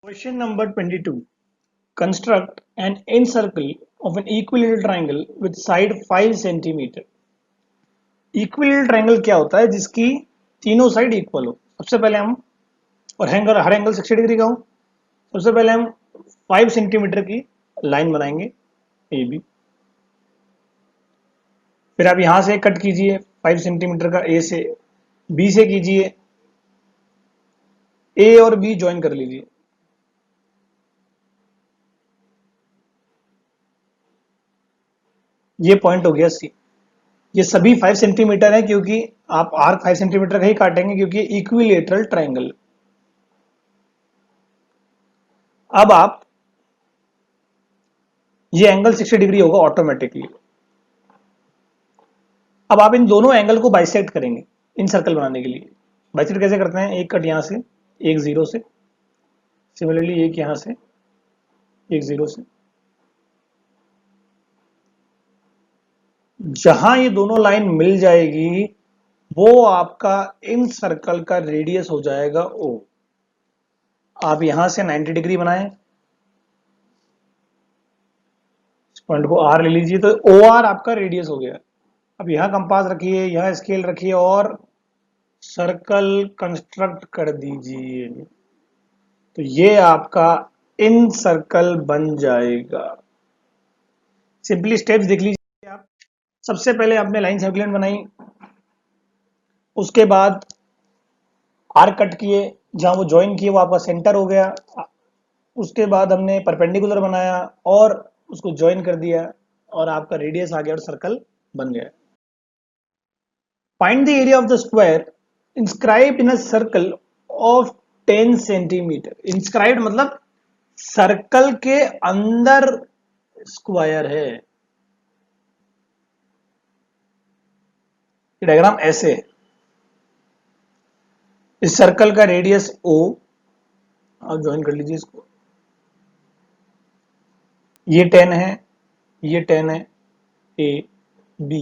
Question number 22. Construct an inner circle of an equilateral triangle with side 5 cm. Equilateral triangle क्या होता है जिसकी तीनों साइड इक्वल हो। सबसे पहले हम और हर एंगल 60 डिग्री का हो। सबसे पहले हम 5 सेंटीमीटर की लाइन बनाएंगे ए बी। फिर आप यहां से कट कीजिए 5 सेंटीमीटर का ए से बी से कीजिए, ए और बी ज्वाइन कर लीजिए। ये पॉइंट हो गया सी। ये सभी 5 सेंटीमीटर है क्योंकि आप आर्क 5 सेंटीमीटर का ही काटेंगे क्योंकि इक्विलेटरल ट्रायंगल। अब आप ये एंगल 60 डिग्री होगा ऑटोमेटिकली। अब आप इन दोनों एंगल को बाइसेक्ट करेंगे इन सर्कल बनाने के लिए। बाइसेक्ट कैसे करते हैं? एक कट यहां से, एक जीरो से, सिमिलरली एक यहां से, एक जीरो से। जहां ये दोनों लाइन मिल जाएगी वो आपका इन सर्कल का रेडियस हो जाएगा ओ। आप यहां से 90 डिग्री बनाएं, इस पॉइंट को आर ले लीजिए, तो ओ आर आपका रेडियस हो गया। अब यहां कंपास रखिए, यहां स्केल रखिए और सर्कल कंस्ट्रक्ट कर दीजिए। तो ये आपका इन सर्कल बन जाएगा। सिंपली स्टेप्स देख लीजिए आप। सबसे पहले आपने लाइन सर्कुलेंट बनाई, उसके बाद आर्क कट किए, जहां वो ज्वाइन किए वो आपका सेंटर हो गया। उसके बाद हमने परपेंडिकुलर बनाया और उसको ज्वाइन कर दिया और आपका रेडियस आ गया और सर्कल बन गया। Find the area of the square inscribed in a circle of 10 centimetre. Inscribed मतलब सर्कल के अंदर स्क्वायर है। डायग्राम ऐसे है। इस सर्कल का रेडियस ओ, आप ज्वाइन कर लीजिए इसको। ये 10 है, ये 10 है, ए बी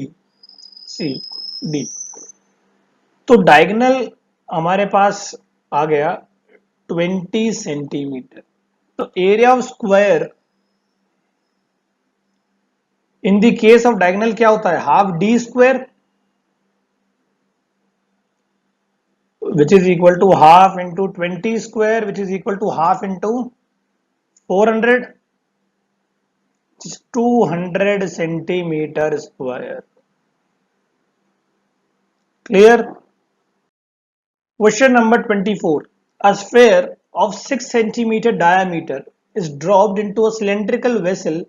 सी डी। तो डायगोनल हमारे पास आ गया 20 सेंटीमीटर। तो area of square in the case of diagonal क्या होता है? Half D square which is equal to half into 20 square which is equal to half into 400, which is 200 centimeter square. Clear? Question number 24. A sphere of 6 centimeter diameter is dropped into a cylindrical vessel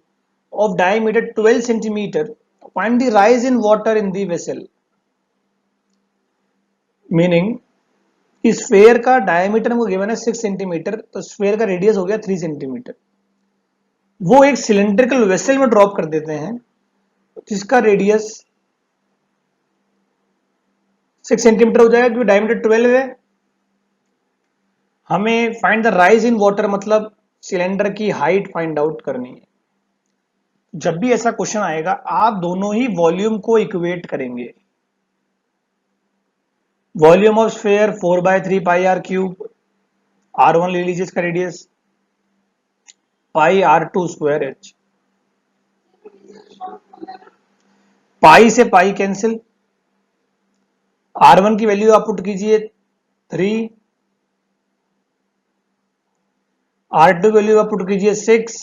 of diameter 12 centimeter. Find the rise in water in the vessel. Meaning इस sphere का diameter हमको given है 6 centimetre, तो sphere का radius हो गया 3 centimetre. वो एक सिलेंड्रिकल वेसल में ड्रॉप कर देते हैं जिसका रेडियस 6 सेंटीमीटर हो जाएगा क्योंकि डायमीटर 12 है। हमें find the rise in water मतलब सिलेंडर की हाइट फाइंड आउट करनी है। जब भी ऐसा क्वेश्चन आएगा आप दोनों ही वॉल्यूम को इक्वेट करेंगे। Volume of sphere 4/3 pi R cube, R1 ले लीजिए इसका radius, pi R2 square H. Pi से पाई कैंसिल, R1 की वैल्यू आप पुट कीजिए 3, R2 की वैल्यू आप पुट कीजिए 6,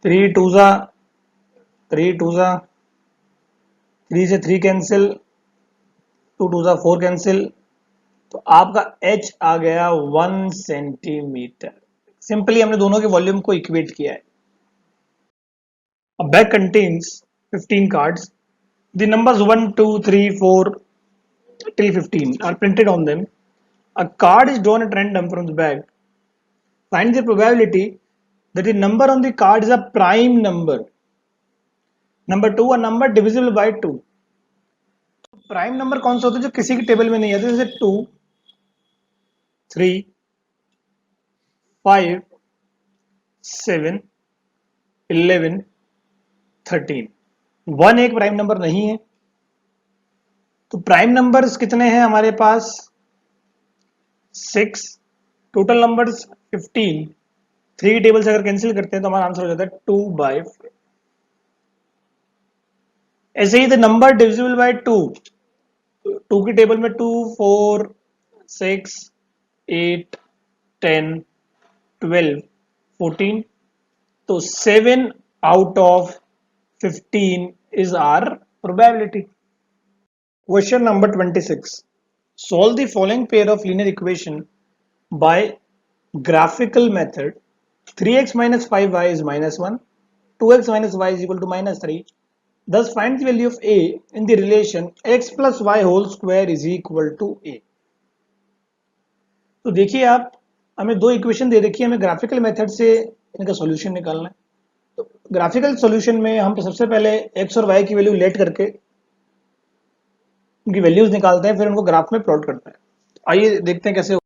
3 टू ज़ा 3 टू ज़ा 3 से 3 कैंसिल, 2 टू ज़ा 4 कैंसिल, तो आपका h आ गया 1 सेंटीमीटर। सिंपली हमने दोनों के वॉल्यूम को इक्वेट किया है। A bag contains 15 cards. The numbers 1, 2, 3, 4 till 15 are printed on them. A card is drawn at random from the bag. Find the probability that the number on the card is a prime number. Number 2, a number divisible by 2. Prime number कौन सा होता है जो किसी की table में नहीं आते? जैसे 2, 3, 5, 7, 11, 13। 1 एक प्राइम नंबर नहीं है। तो प्राइम नंबर्स कितने हैं हमारे पास? 6, टोटल नंबर्स 15, 3 टेबल से अगर कैंसिल करते हैं तो हमारा आंसर हो जाता है 2/4। ऐसे ही द नंबर डिविजिबल बाय 2, 2 की टेबल में 2, 4, 6, 8, 10, 12, 14, तो 7 out of 15 is our probability. Question number 26. Solve the following pair of linear equation by graphical method. 3x minus 5y is minus 1. 2x minus y is equal to minus 3. Thus find the value of a in the relation x plus y whole square is equal to a. तो देखिए आप, हमें दो equation दे रखी है, हमें graphical method से इनका सॉल्यूशन निकालना है। तो ग्राफिकल सॉल्यूशन में हम सबसे पहले x और y की वैल्यू लेट करके उनकी वैल्यूज निकालते हैं, फिर उनको ग्राफ में प्लॉट करते हैं। आइए देखते हैं कैसे।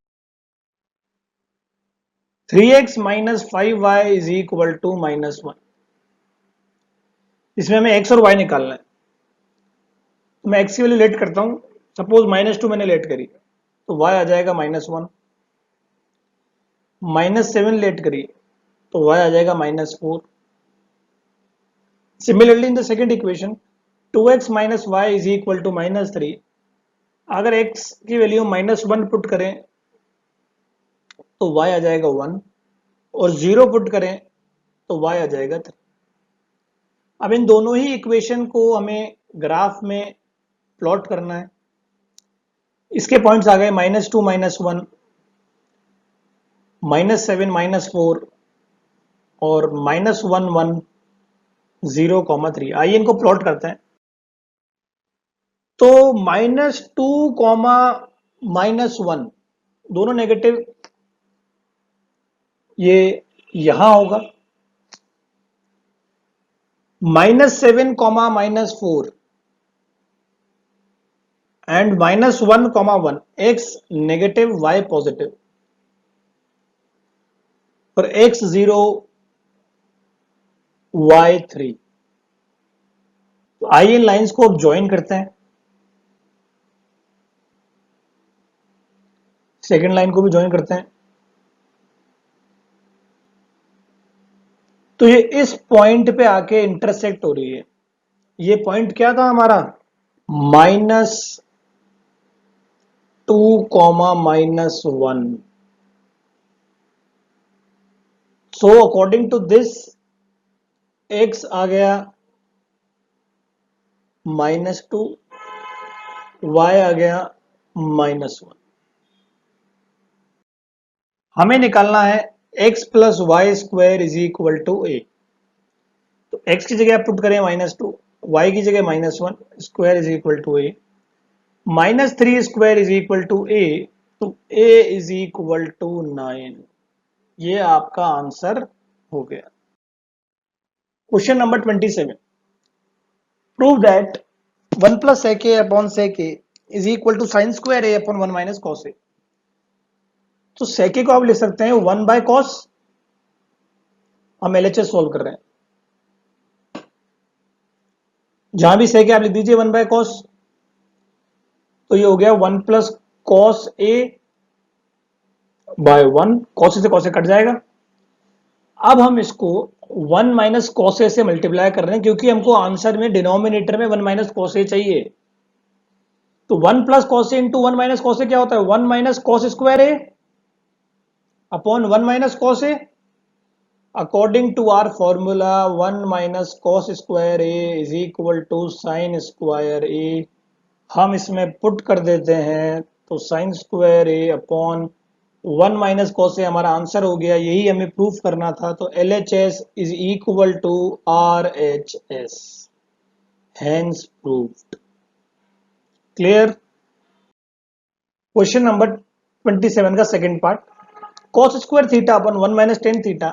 3x minus 5y is equal to minus 1। इसमें हमें x और y निकालना है, तो मैं x की वैल्यू लेट करता हूं। सपोज -2 मैंने लेट करी तो y आ जाएगा -1। -7 लेट करी तो y आ जाएगा -4। Similarly in the second equation 2x minus Y is equal to -3। अगर x की वैल्यू -1 पुट करें तो y आ जाएगा 1, और 0 पुट करें तो y आ जाएगा 3। अब इन दोनों ही इक्वेशन को हमें ग्राफ में प्लॉट करना है। इसके पॉइंट्स आ गए -2 -1, -7 -4 और -1 1 0, -3। आइए इनको प्लॉट करते हैं। तो -2, -1 दोनों नेगेटिव, ये यहां होगा। -7, -4 and -1, 1 x negative y positive और x 0 y 3। तो आइए इन लाइंस को अब ज्वाइन करते हैं। सेकेंड लाइन को भी ज्वाइन करते हैं। तो ये इस पॉइंट पे आके इंटरसेक्ट हो रही है। ये पॉइंट क्या था हमारा? -2, -1। So according to this x आ गया -2, y आ गया -1। हमें निकालना है x plus Y square is equal to A. तो x की जगह आप पुट करें -2, y की जगह -1, square is equal to A. -3 square is equal to A, तो a इज इक्वल टू 9। ये आपका आंसर हो गया। Question number 27। Prove that 1 plus sec a upon sec a is equal to sine square a upon 1 minus cos a। तो sec a को आप लिख सकते हैं 1 बाय कॉस। हम LHS सोल्व कर रहे हैं, जहां भी sec a आप लिख दीजिए 1 बाय कॉस। तो ये हो गया 1 plus cos a by 1, cos से कॉस कट जाएगा। अब हम इसको 1 माइनस कॉस ए से मल्टीप्लाई कर रहे हैं, क्योंकि हमको आंसर में डिनोमिनेटर में 1 माइनस कॉस ए चाहिए। तो 1 plus cos A into 1 minus cos A क्या होता है? 1 minus cos square A upon 1 minus cos A. According to our formula 1 minus cos square A is equal to sine square A. हम इसमें put कर देते हैं, तो sine square A upon 1 minus cos A हमारा आंसर हो गया। यही हमें प्रूफ करना था। तो LHS is equal to RHS, hence proved. Clear. Question number 27 का second part. cos square theta upon 1 minus tan theta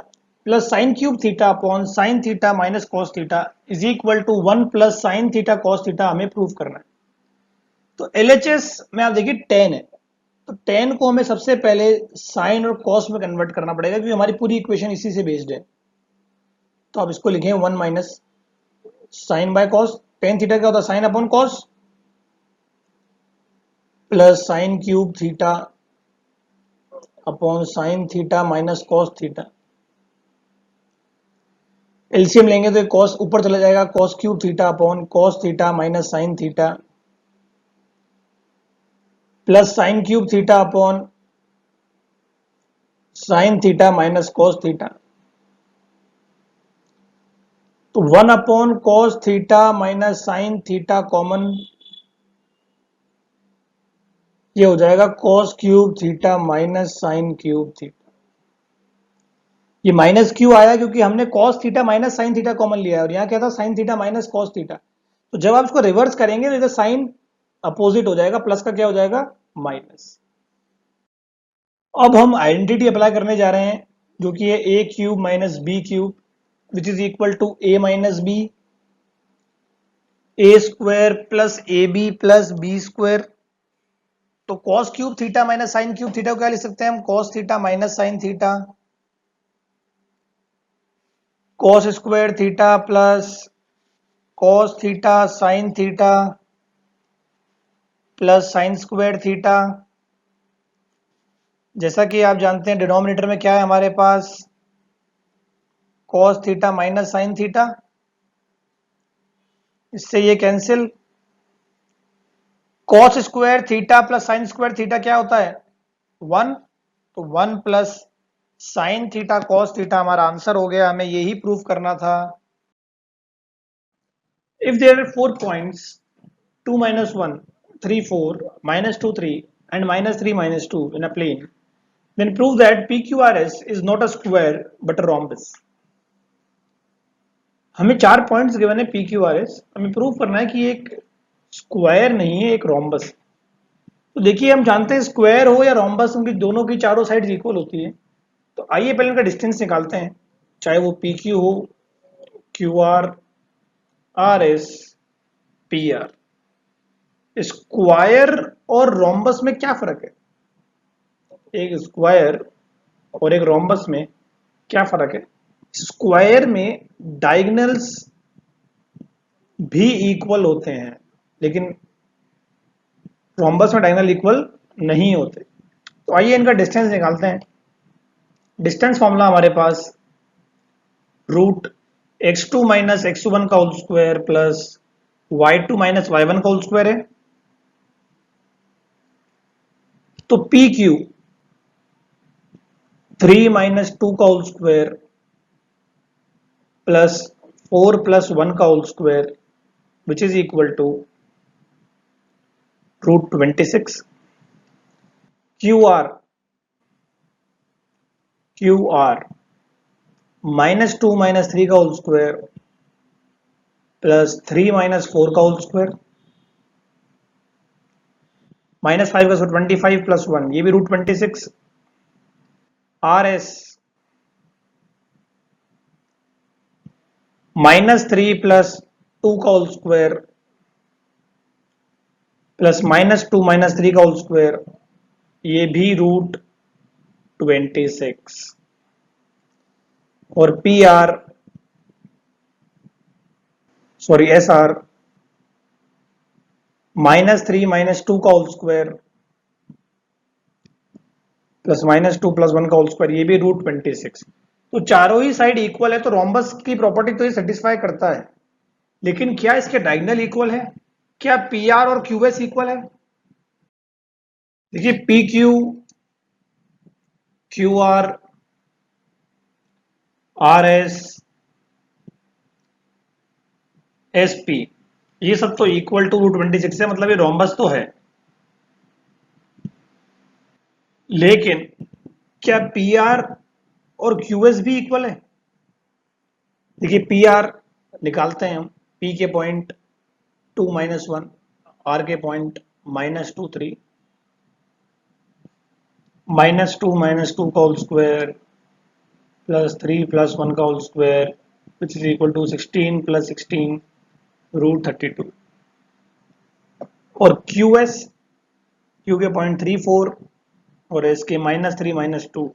plus sine cube theta upon sine theta minus cos theta is equal to 1 plus sine theta cos theta हमें prove करना है। तो LHS में आप देखिए tan है, तो tan को हमें सबसे पहले साइन और कॉस में कन्वर्ट करना पड़ेगा, क्योंकि हमारी पूरी इक्वेशन इसी से बेस्ड है। तो आप इसको लिखें 1 minus sine by cos. Tan theta क्या होता है? Sine upon cos plus sine cube theta upon sine theta minus cos theta. LCM लेंगे तो कॉस ऊपर चला जाएगा, cos cube theta upon cos theta minus sine theta plus sine cube theta upon sine theta minus cos theta. तो 1 upon cos theta minus sine theta common, ये हो जाएगा cos cube theta minus sine cube theta. ये minus क्यों आया? क्योंकि हमने cos theta minus sine theta common लिया है और यहाँ क्या था, sign theta minus cos theta. तो जब आप इसको रिवर्स करेंगे तो इधर साइन अपोजिट हो जाएगा, प्लस का क्या हो जाएगा, माइनस। अब हम आइडेंटिटी अप्लाई करने जा रहे हैं जो कि है A cube minus B cube which is equal to A minus B, A square plus A B plus B square. तो cos cube theta minus sine cube theta को क्या लिख सकते हैं हम, cos theta minus sine theta, cos square theta plus cos theta sine theta plus sine square theta. जैसा कि आप जानते हैं डिनोमिनेटर में क्या है हमारे पास, cos theta minus sine theta, इससे ये cancel. Cos square theta plus sine square theta क्या होता है, 1, तो 1 plus sine theta cos theta हमारा आंसर हो गया, हमें यही प्रूफ करना था। If there are 4 points 2 minus 1 3 4 minus 2 3 and minus 3 minus 2 in a plane, then prove that PQRS is not a square but a rhombus। हमें 4 पॉइंट्स गिवन है PQRS, हमें प्रूव करना है कि एक स्क्वायर नहीं है, एक रोम्बस। तो देखिए हम जानते हैं स्क्वायर हो या रोम्बस उनकी दोनों की चारों साइड इक्वल होती है। तो आइए पहले इनका डिस्टेंस निकालते हैं, चाहे वो PQ हो, QR, RS, PR। स्क्वायर और रोम्बस में क्या फर्क है, एक स्क्वायर और एक रोम्बस में क्या फर्क है? स्क्वायर में डायगोनल्स भी इक्वल होते हैं लेकिन रोम्बस में डायगोनल इक्वल नहीं होते। तो आइए इनका डिस्टेंस निकालते हैं। डिस्टेंस फॉर्मूला हमारे पास रूट x2 माइनस x1 का whole square plus y2 minus y1 का होल स्क्वायर है। तो PQ 3 माइनस 2 का होल स्क्वायर प्लस 4 प्लस 1 का whole square which is equal to root 26। QR minus 2 minus 3 का होल स्क्वायर प्लस 3 माइनस 4 का whole square, minus 5 का 25 plus 1 ये भी रूट 26। RS माइनस 3 प्लस 2 का whole square plus minus 2 minus 3 का whole square, ये भी रूट 26। और SR माइनस 3 माइनस 2 का whole square plus minus 2 plus 1 का होल स्क्वायर, ये भी रूट 26। तो चारों ही साइड इक्वल है तो रोम्बस की प्रॉपर्टी तो ये सेटिस्फाई करता है, लेकिन क्या इसके डायगोनल इक्वल है? क्या PR और QS इक्वल है? देखिए PQ, QR, RS, SP ये सब तो इक्वल टू रूट 26 है, मतलब ये रोम्बस तो है। लेकिन क्या PR और QS भी इक्वल है? देखिए PR निकालते हैं हम, P के पॉइंट 2 माइनस 1, R के पॉइंट माइनस 2 3, माइनस 2 माइनस 2 का होल स्क्वायर प्लस 3 प्लस 1 का whole square which is equal to 16 plus 16 root 32। और Q के पॉइंट 3 4 और S के माइनस 3 माइनस 2।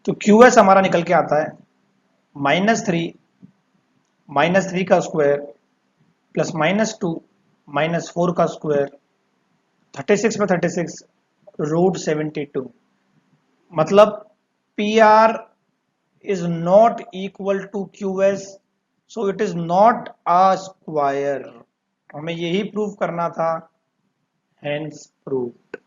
तो QS हमारा निकल के आता है माइनस थ्री का स्क्वायर प्लस माइनस 2 माइनस 4 का स्क्वायर, 36 में 36 √72, मतलब PR is not equal to QS, so it is not a square. हमें यही प्रूव करना था, hence proved.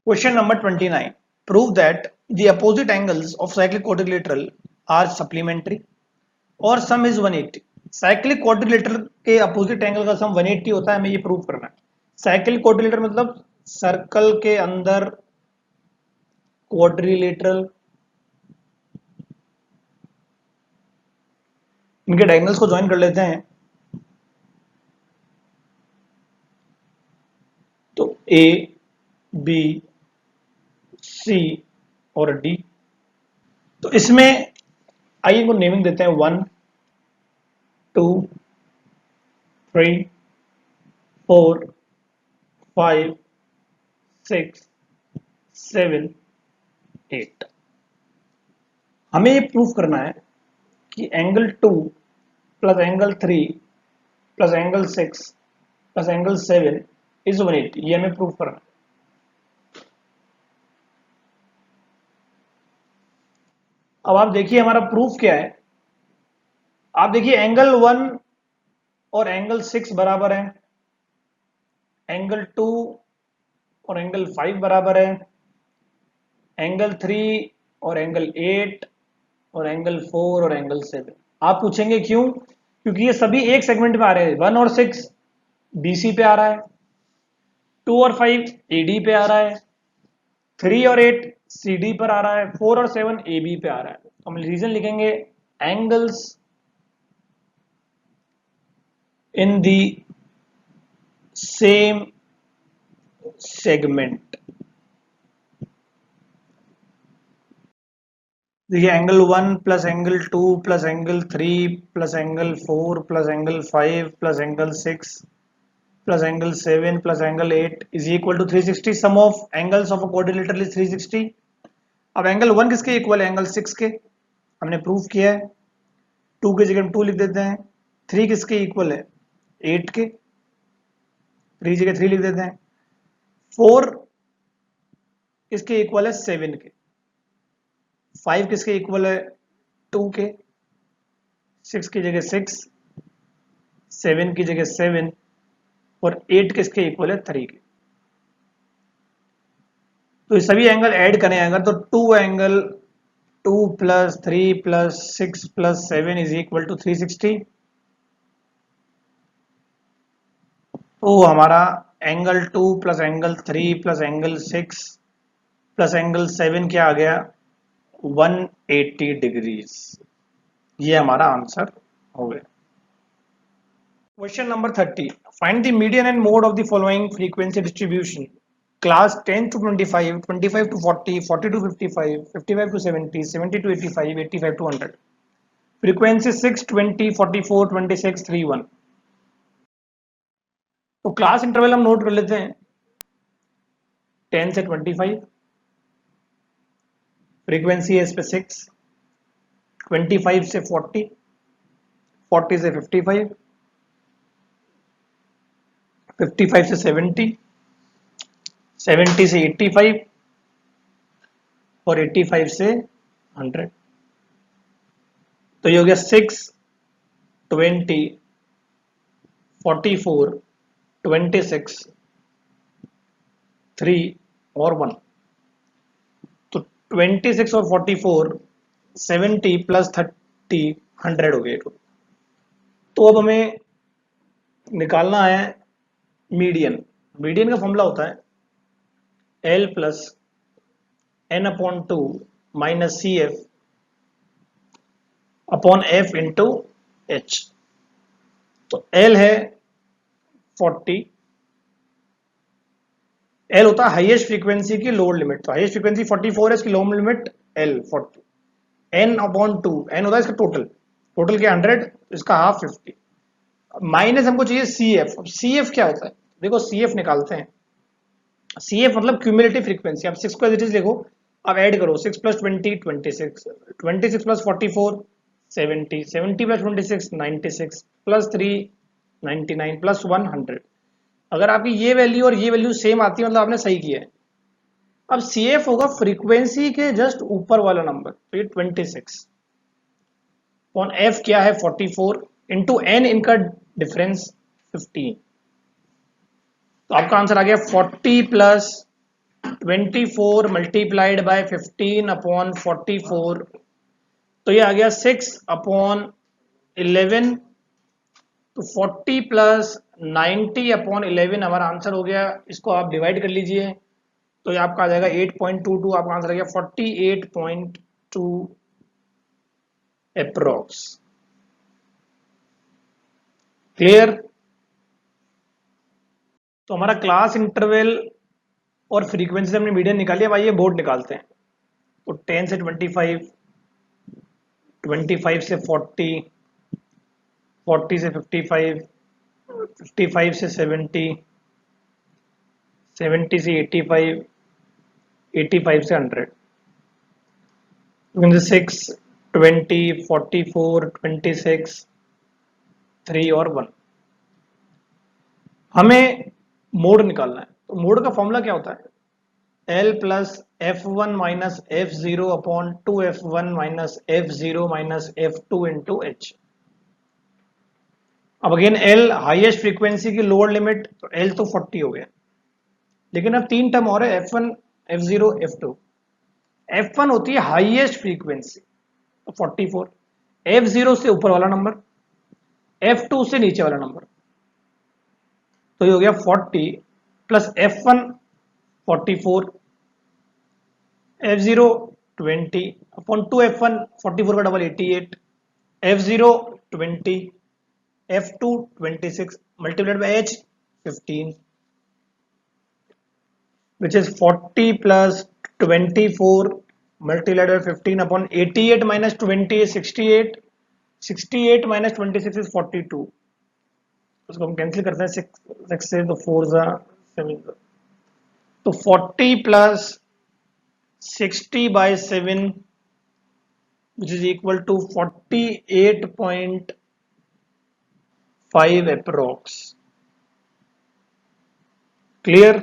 Question number 29. Prove that the opposite angles of cyclic quadrilateral are supplementary और sum is 180. Cyclic quadrilateral के opposite angle का सम 180 होता है, हमें ये प्रूव करना है. साइक्लिक क्वाड्रिलेटरल मतलब सर्कल के अंदर क्वाड्रिलेटरल. इनके डायगोनल्स को ज्वाइन कर लेते हैं. तो ए, बी, सी और डी. तो इसमें आइए इनको नेमिंग देते हैं. 1, 2, 3, 4, 5, 6, 7, 8. हमें ये प्रूफ करना है कि angle 2 plus angle 3 plus angle 6 plus angle 7 is 180. ये हमें प्रूफ करना है. अब आप देखिए हमारा प्रूफ क्या है. आप देखिए एंगल 1 और एंगल 6 बराबर है, एंगल 2 और एंगल 5 बराबर है, एंगल 3 और एंगल 8 और एंगल 4 और एंगल 7. आप पूछेंगे क्यों? क्योंकि ये सभी एक सेगमेंट में आ रहे हैं. 1 और 6 BC पे आ रहा है, 2 और 5 AD पे आ रहा है, 3 और 8 CD पर आ रहा है, 4 और 7 AB पे आ रहा है. तो हम रीजन लिखेंगे angles in the same segment. देखिए angle 1 plus angle 2 plus angle 3 plus angle 4 plus angle 5 plus angle 6 plus angle 7 plus angle 8 is equal to 360. Sum of angles of a quadrilateral is 360. अब angle 1 किसके equal है? Angle 6 के. हमने proof किया है. 2 की जगह 2 लिख देते हैं. 3 किसके इक्वल है? 8 के. 3 जगह 3 लिख देते हैं. 4 किसके इक्वल है? 7 के. 5 किसके इक्वल है? 2 के. 6 की जगह 6, 7 की जगह 7 और 8 किसके इक्वल है? 3 के. तो ये सभी एंगल ऐड करें अगर, तो 2 plus 3 plus 6 plus 7 is equal to 360. तो हमारा angle 2 plus angle 3 plus angle 6 plus angle 7 क्या आ गया? 180 डिग्रीज. ये हमारा आंसर हो गया. Question number 30. Find the median and mode of the following frequency distribution. Class 10 to 25, 25 to 40, 40 to 55, 55 to 70, 70 to 85, 85 to 100. Frequency 6, 20, 44, 26, 31. तो class interval हम note कर लेते हैं. 10 से 25, फ्रीक्वेंसी है इस पे 6, 25 से 40, 40 से 55, 55 से 70, 70 से 85 और 85 से 100. तो ये हो गया 6, 20, 44, 26, 3 और 1. तो 26 और 44, 70 प्लस 30, 100 हो गए. तो अब हमें निकालना है मीडियन. मीडियन का फॉर्मूला होता है L plus N/2 minus CF upon F into H. तो L है 40. L होता है हाईएस्ट फ्रीक्वेंसी की लोअर लिमिट. तो हाईएस्ट फ्रीक्वेंसी 44 है, इसकी lower limit L 40. N/2, N होता है इसका टोटल. टोटल क्या 100, इसका हाफ 50. माइनस हमको चाहिए CF. अब CF क्या होता है? देखो CF निकालते हैं. CF मतलब क्यूमुलेटिव फ्रीक्वेंसी. आप 6 को एज इट इज देखो, अब ऐड करो. 6 plus 20, 26, 26 plus 44, 70, 70 plus 26, 96 plus 3, 99 plus 1, 100. अगर आपकी ये वैल्यू और ये वैल्यू सेम आती है मतलब आपने सही किया है। अब सी एफ होगा फ्रीक्वेंसी के जस्ट ऊपर वाला नंबर, तो ये 26 ऑन एफ क्या है 44 इंटू एन, इनका डिफरेंस 15। तो आपका आंसर आ गया 40 प्लस 24 मल्टीप्लाइड बाय 15 अपॉन 44, तो ये आ गया 6 अपॉन 11। तो 40 प्लस 90 अपॉन 11 हमारा आंसर हो गया। इसको आप डिवाइड कर लीजिए तो ये आपका आ जाएगा 8.22। आपका आंसर आ गया 48.2 अप्रोक्स। क्लियर? तो हमारा क्लास इंटरवल और फ्रीक्वेंसी से हमने मीडियन निकाली। अब आइए बोर्ड निकालते हैं। तो 10 से 25, 25 से 40, 40 से 55, 55 से 70, 70 से 85, 85 से 100। 6, 20, 44, 26, 3 और 1। हमें मोड निकालना है। तो मोड का फॉर्मूला क्या होता है? L plus F one minus F zero upon 2f1 minus F zero minus f2 into H. अब अगेन L हाईएस्ट फ्रीक्वेंसी की लोअर लिमिट, तो L तो 40 हो गया, लेकिन अब तीन टर्म और है, F1, F0, F2। F1 होती है हाईएस्ट फ्रीक्वेंसी, तो 44। F0 से ऊपर वाला नंबर, F2 से नीचे वाला नंबर, तो ये हो गया 40 plus F1 44, F0 20 upon 2f1 44 का double 88, F0 20, F2 26 multiplied by H 15, which is 40 plus 24 multiplied by 15 upon 88 minus 20 is 68, 68 minus 26 is 42। उसको हम कैंसिल करते हैं, 6 से, तो 4 जा 7, तो 40 plus 60 by 7 which is equal to 48.5 approx। Clear?